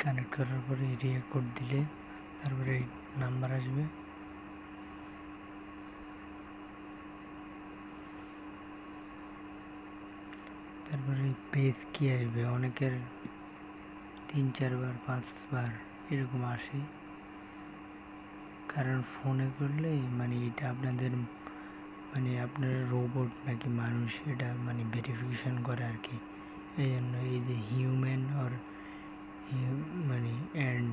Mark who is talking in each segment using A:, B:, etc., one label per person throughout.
A: Connect করার পরে area code দিলে তারপরে এই নাম্বার আসবে। তারপরে পেজ কি আসবে, অনেকের 3-4 বার 5 বার এরকম আসে, কারণ ফোনে করলে এটা আপনাদের আপনার রোবট নাকি মানুষ এটা ভেরিফিকেশন করে আর কি। এই জন্য এই যে human or and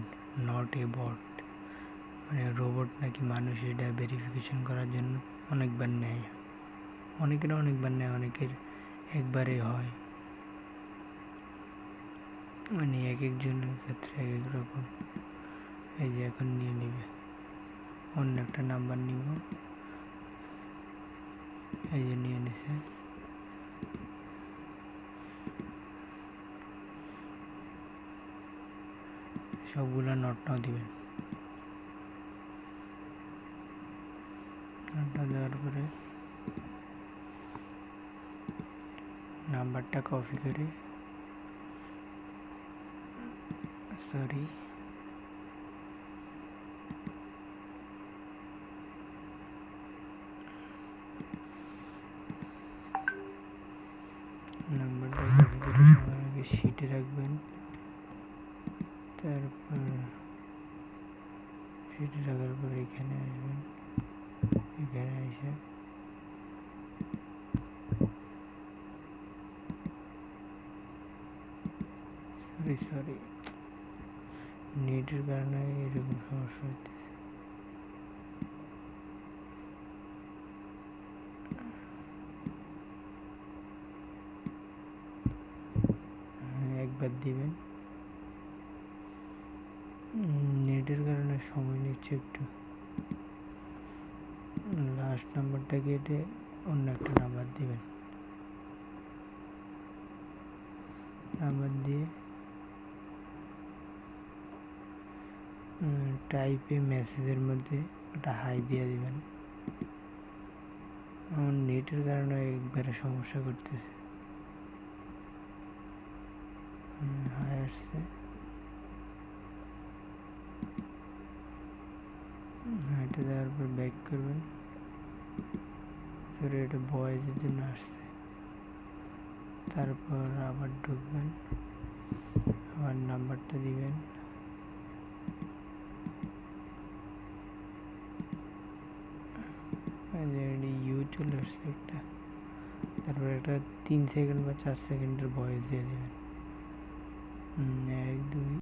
A: not a bot, robot নাকি মানুষ এটা ভেরিফিকেশন করার জন্য অনেকবার নেয়, অনেকের একবারে হয়, এক একজনের ক্ষেত্রে এক এক রকম। এই যে এখন নিয়ে নেবে, অন্য একটা নাম্বার নিব, এই যে নিয়ে নিছে। সবগুলা নটটাও দিবেন। নটটা দেওয়ার পরে নাম্বারটা কপি করে নাম্বারটা কপি করে সবার আগে শিটে রাখবেন। তারপর শিটে রাখার পরে এখানে আসবেন, এখানে এসে সরি নেটের কারণে এরকম সমস্যা হইতেছে। একবার দিবেন, নেটের কারণে সময় নিচ্ছে একটু। লাস্ট নাম্বারটা কেটে অন্য একটা নাম্বার দিবেন, নাম্বার দিয়ে টাইপে মেসেজের মধ্যে ওটা হাই দিয়ে দিবেন। আমার নেটের কারণে একবারে সমস্যা করতেছে। হাই আসছে, এটা দেওয়ার পর ব্যাক করবেন। সরি, এটা ভয়েসের জন্য আসছে। তারপর আবার ঢুকবেন, আবার নাম্বারটা দিবেন, ইউ চলে আসছে একটা। তারপর একটা 3 সেকেন্ড বা 4 সেকেন্ডের ভয়েস দিয়ে দেবেন। 1 2